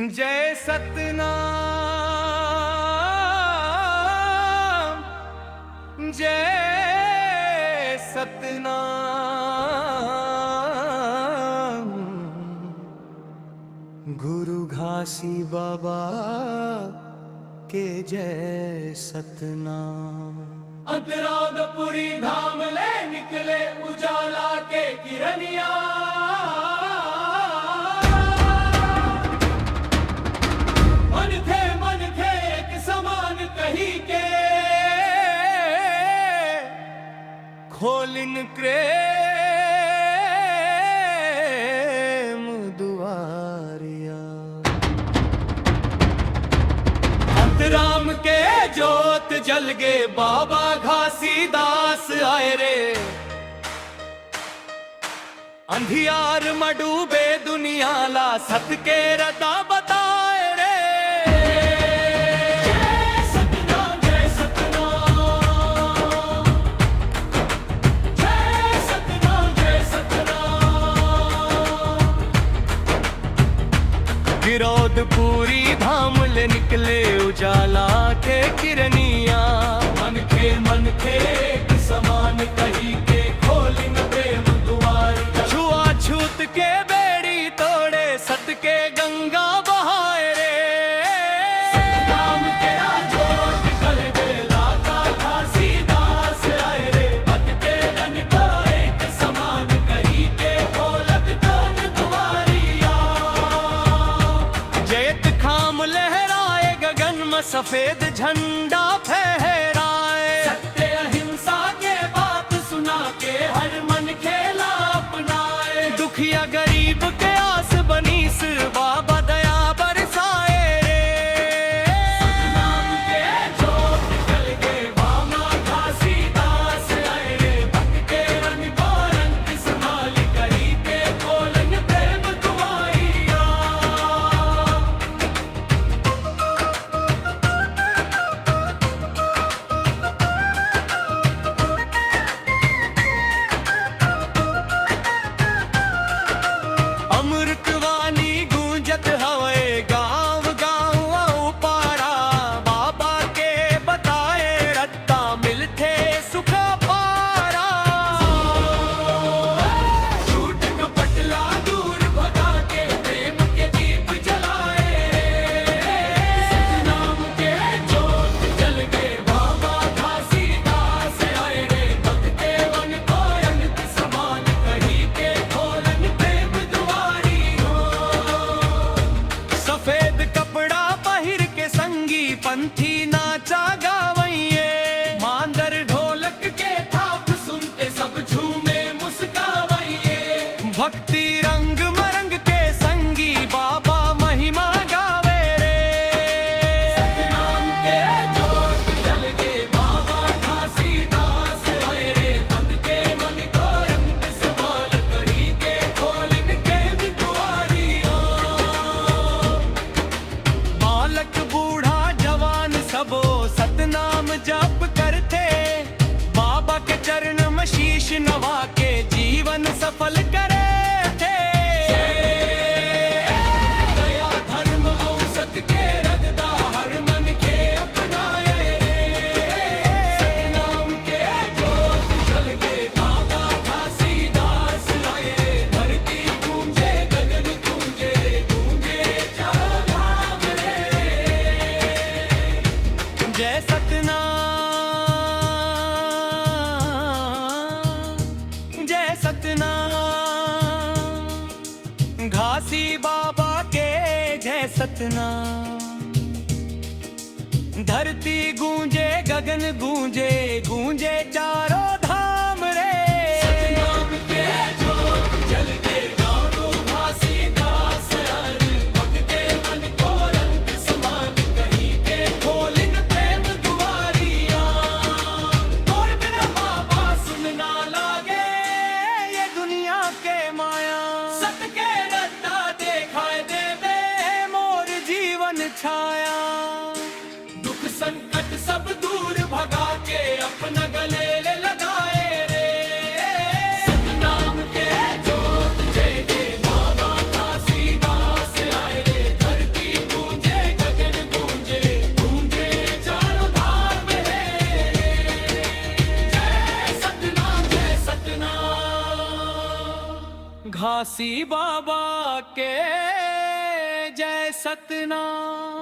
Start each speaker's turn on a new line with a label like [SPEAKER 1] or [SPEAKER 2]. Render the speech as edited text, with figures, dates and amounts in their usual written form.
[SPEAKER 1] जय सतनाम, जय सतनाम। गुरु घासी बाबा के जय सतनाम।
[SPEAKER 2] अंतरागपुरी धाम ले निकले उजाला के किरनिया। मन थे एक समान कही के
[SPEAKER 1] खोलिन क्रेम दुआरिया।
[SPEAKER 2] अंतराम के जोत जल गे बाबा घासीदास आए रे। अंधियार मडूबे दुनिया ला सत के रता बताए रे। जय सतनाम, जय सतनाम, जय सतनाम, जय सतनाम।
[SPEAKER 1] गिरौदपुरी धाम ले निकले उजाला के किरनिया।
[SPEAKER 2] मन खे एक समान कही के खोली न प्रेम दुआरी।
[SPEAKER 1] छुआछूत के बेड़ी तोड़े सत के गंगा बहाए रे।
[SPEAKER 2] सतनाम के जोत जल गे लाका घासीदास आए रे। भटके रन को एक समान कही के खोलत दान दुआरिया।
[SPEAKER 1] जयत खाम लहराए गगन में सफेद झंडा फहराए।
[SPEAKER 2] सत्य अहिंसा के बात सुना के हर मन खेला अपनाए।
[SPEAKER 1] दुखिया गरीब के आस बनीस बाबा दया बरसाए रे।
[SPEAKER 2] सतनाम के जोत जल गे बाबा घासीदास आए रे। भटके रन को रंग संभाल कही के खोलन प्रेम दुआरिया।
[SPEAKER 1] अमृतवाणी गूंजत हवे गाँव गाँव पारा। बाबा के बताए रत्ता मिलते सुख पारा।
[SPEAKER 2] झूठ कपट ला दूर भगा के प्रेम के दीप जलाए रे। सतनाम के जोत जल गे बाबा घासीदास आए रे। भक्ते वन को अनंत समान कही के खोलन प्रेम दुआरी हो।
[SPEAKER 1] सफेद कपड़ा पहिर के संगी पंथी नाचा गावइये।
[SPEAKER 2] मांदर ढोलक के थाप सुनते सब झूमे मुस्कावइये।
[SPEAKER 1] भक्ति रंग मरंग के संगी बाबा महिमा गावे रे।
[SPEAKER 2] सतनाम के जोत जल गे बाबा घासीदास आए रे। भक्ते मन को रंग संभाल कही के खोलन प्रेम दुआरिया।
[SPEAKER 1] बालक बूढ़ा जवान सबो सतनाम जप करते। बाबा के चरण में शीश नवा के जीवन सफल करे थे।
[SPEAKER 2] दया धर्म औसत के रगदा हर मन के अपनाए रे। सतनाम के जोत जल गे बाबा घासीदास आए रे। धरती गूंजे गगन गूंजे गूंजे चारों धाम रे।
[SPEAKER 1] जय सतनाम, जय सतनाम। घासी बाबा के जय सतनाम। धरती गूंजे गगन गूंजे गूंजे चारों धाम रे।
[SPEAKER 2] सतनाम के जोत जल गे गानो घासीदास आए रे। भक्ते मन को रंग समान कही के खोलन प्रेम दुआरिया। तोर बिना बाबा सुन ना लागे
[SPEAKER 1] ये दुनिया के माया।
[SPEAKER 2] सत के रत्ता देखाए देवे
[SPEAKER 1] मोर जीवन छाया।
[SPEAKER 2] दुख संकट सब दूर भगा के अपना गले ले लगाए रे। सतनाम के जोत जय गे बाबा घासीदास आए रे। धरती
[SPEAKER 1] घासी बाबा के जय सतनाम।